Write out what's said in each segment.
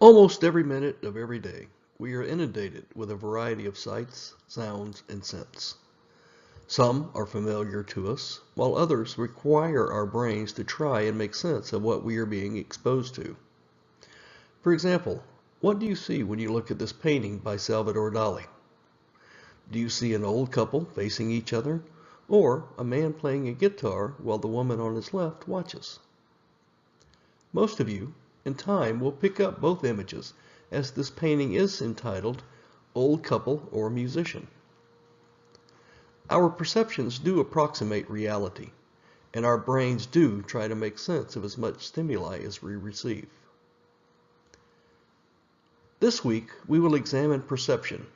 Almost every minute of every day, we are inundated with a variety of sights, sounds, and scents. Some are familiar to us, while others require our brains to try and make sense of what we are being exposed to. For example, what do you see when you look at this painting by Salvador Dali? Do you see an old couple facing each other, or a man playing a guitar while the woman on his left watches? Most of you, in time, will pick up both images, as this painting is entitled Old Couple or Musician. Our perceptions do approximate reality, and our brains do try to make sense of as much stimuli as we receive. This week, we will examine perception,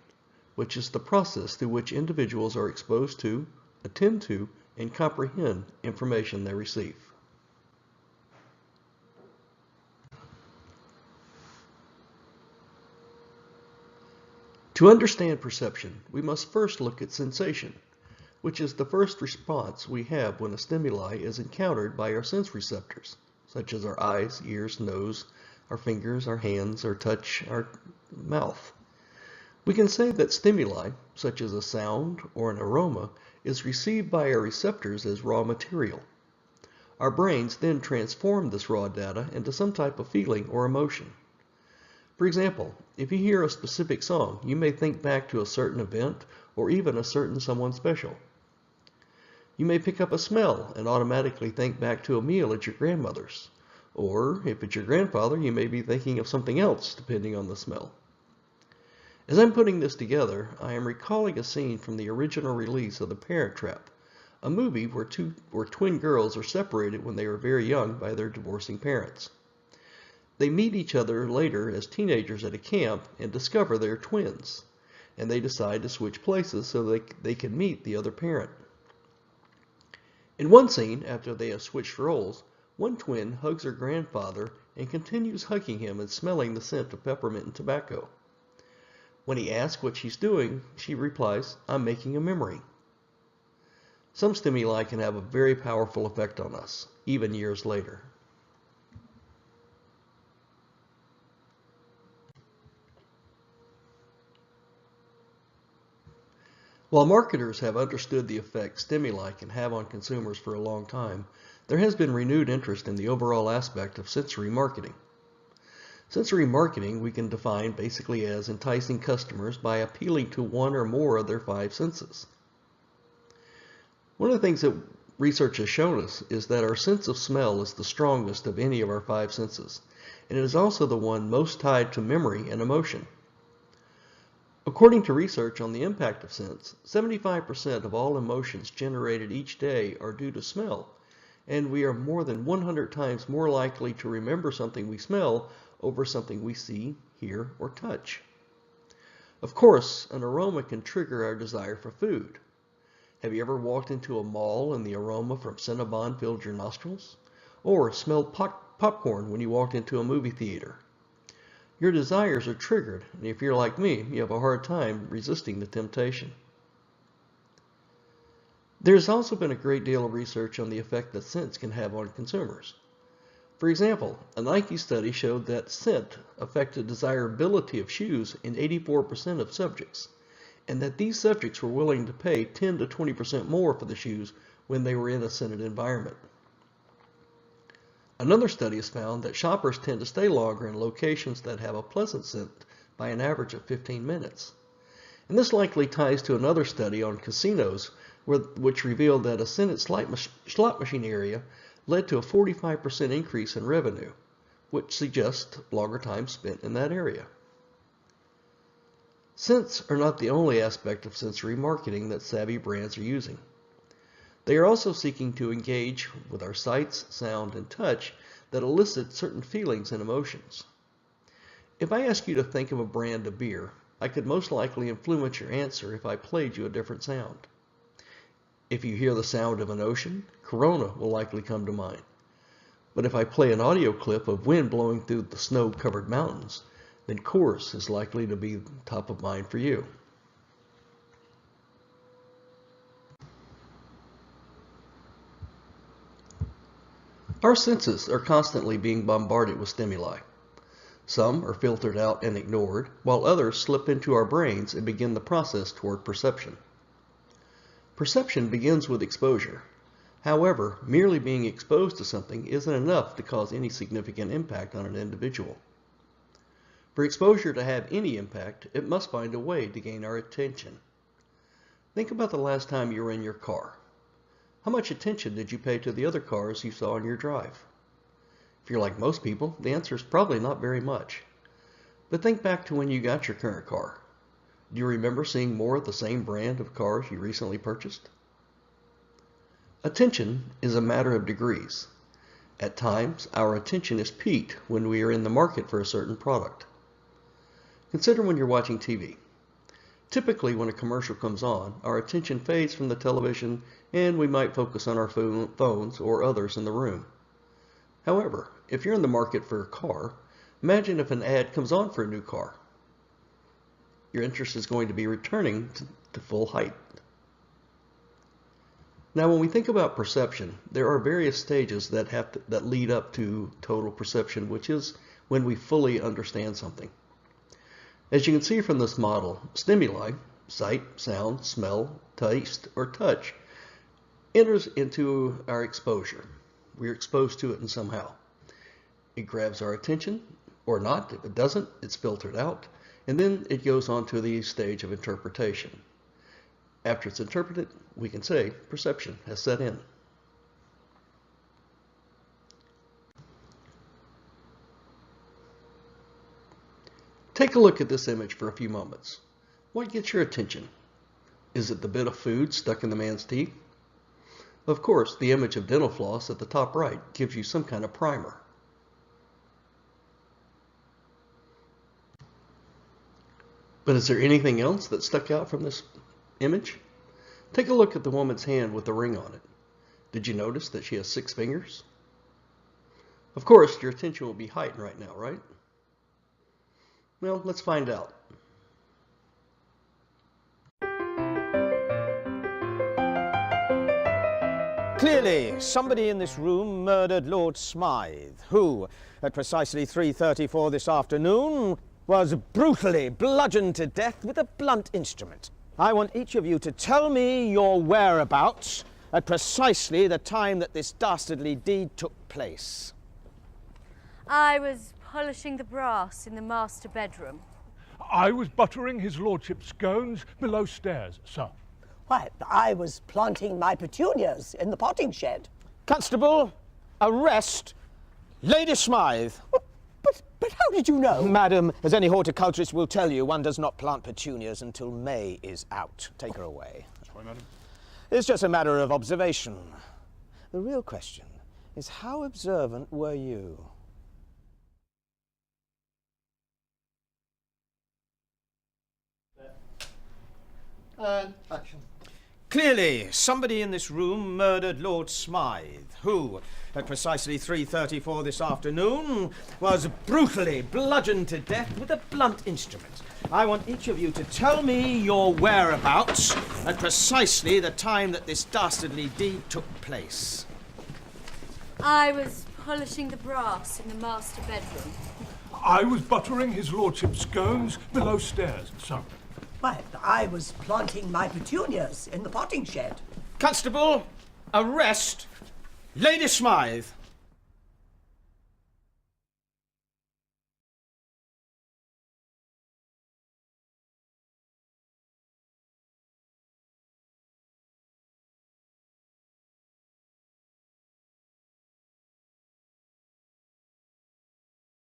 which is the process through which individuals are exposed to, attend to, and comprehend information they receive. To understand perception, we must first look at sensation, which is the first response we have when a stimuli is encountered by our sense receptors, such as our eyes, ears, nose, our fingers, our hands, our touch, our mouth. We can say that stimuli, such as a sound or an aroma, is received by our receptors as raw material. Our brains then transform this raw data into some type of feeling or emotion. For example, if you hear a specific song, you may think back to a certain event or even a certain someone special. You may pick up a smell and automatically think back to a meal at your grandmother's. Or if it's your grandfather, you may be thinking of something else depending on the smell. As I'm putting this together, I am recalling a scene from the original release of The Parent Trap, a movie where twin girls are separated when they were very young by their divorcing parents. They meet each other later as teenagers at a camp and discover they're twins, and they decide to switch places so they can meet the other parent. In one scene, after they have switched roles, one twin hugs her grandfather and continues hugging him and smelling the scent of peppermint and tobacco. When he asks what she's doing, she replies, "I'm making a memory." Some stimuli can have a very powerful effect on us, even years later. While marketers have understood the effect stimuli can have on consumers for a long time, there has been renewed interest in the overall aspect of sensory marketing. Sensory marketing we can define basically as enticing customers by appealing to one or more of their five senses. One of the things that research has shown us is that our sense of smell is the strongest of any of our five senses, and it is also the one most tied to memory and emotion. According to research on the impact of scents, 75% of all emotions generated each day are due to smell, and we are more than 100 times more likely to remember something we smell over something we see, hear, or touch. Of course, an aroma can trigger our desire for food. Have you ever walked into a mall and the aroma from Cinnabon filled your nostrils? Or smelled popcorn when you walked into a movie theater? Your desires are triggered, and if you're like me, you have a hard time resisting the temptation. There's also been a great deal of research on the effect that scents can have on consumers. For example, a Nike study showed that scent affected desirability of shoes in 84% of subjects, and that these subjects were willing to pay 10 to 20% more for the shoes when they were in a scented environment. Another study has found that shoppers tend to stay longer in locations that have a pleasant scent by an average of 15 minutes. And this likely ties to another study on casinos which revealed that a scented slot machine area led to a 45% increase in revenue, which suggests longer time spent in that area. Scents are not the only aspect of sensory marketing that savvy brands are using. They are also seeking to engage with our sights, sound, and touch that elicit certain feelings and emotions. If I ask you to think of a brand of beer, I could most likely influence your answer if I played you a different sound. If you hear the sound of an ocean, Corona will likely come to mind. But if I play an audio clip of wind blowing through the snow-covered mountains, then Coors is likely to be top of mind for you. Our senses are constantly being bombarded with stimuli. Some are filtered out and ignored, while others slip into our brains and begin the process toward perception. Perception begins with exposure. However, merely being exposed to something isn't enough to cause any significant impact on an individual. For exposure to have any impact, it must find a way to gain our attention. Think about the last time you were in your car. How much attention did you pay to the other cars you saw on your drive? If you're like most people, the answer is probably not very much. But think back to when you got your current car. Do you remember seeing more of the same brand of cars you recently purchased? Attention is a matter of degrees. At times, our attention is piqued when we are in the market for a certain product. Consider when you're watching TV. Typically, when a commercial comes on, our attention fades from the television and we might focus on our phones or others in the room. However, if you're in the market for a car, imagine if an ad comes on for a new car. Your interest is going to be returning to full height. Now, when we think about perception, there are various stages that lead up to total perception, which is when we fully understand something. As you can see from this model, stimuli, sight, sound, smell, taste, or touch, enters into our exposure. We're exposed to it in somehow. It grabs our attention, or not. If it doesn't, it's filtered out, and then it goes on to the stage of interpretation. After it's interpreted, we can say perception has set in. Take a look at this image for a few moments. What gets your attention? Is it the bit of food stuck in the man's teeth? Of course, the image of dental floss at the top right gives you some kind of primer. But is there anything else that stuck out from this image? Take a look at the woman's hand with the ring on it. Did you notice that she has 6 fingers? Of course, your attention will be heightened right now, right? Well, let's find out. Clearly, somebody in this room murdered Lord Smythe, who, at precisely 3:34 this afternoon, was brutally bludgeoned to death with a blunt instrument. I want each of you to tell me your whereabouts at precisely the time that this dastardly deed took place. I was polishing the brass in the master bedroom. I was buttering his lordship's scones below stairs, sir. Why, I was planting my petunias in the potting shed. Constable, arrest Lady Smythe. But how did you know? Madam, as any horticulturist will tell you, one does not plant petunias until May is out. Take her away. Sorry, madam. It's just a matter of observation. The real question is, how observant were you? And action. Clearly, somebody in this room murdered Lord Smythe, who, at precisely 3:34 this afternoon, was brutally bludgeoned to death with a blunt instrument. I want each of you to tell me your whereabouts at precisely the time that this dastardly deed took place. I was polishing the brass in the master bedroom. I was buttering his lordship's scones below stairs, sir. Why, I was planting my petunias in the potting shed. Constable, arrest Lady Smythe.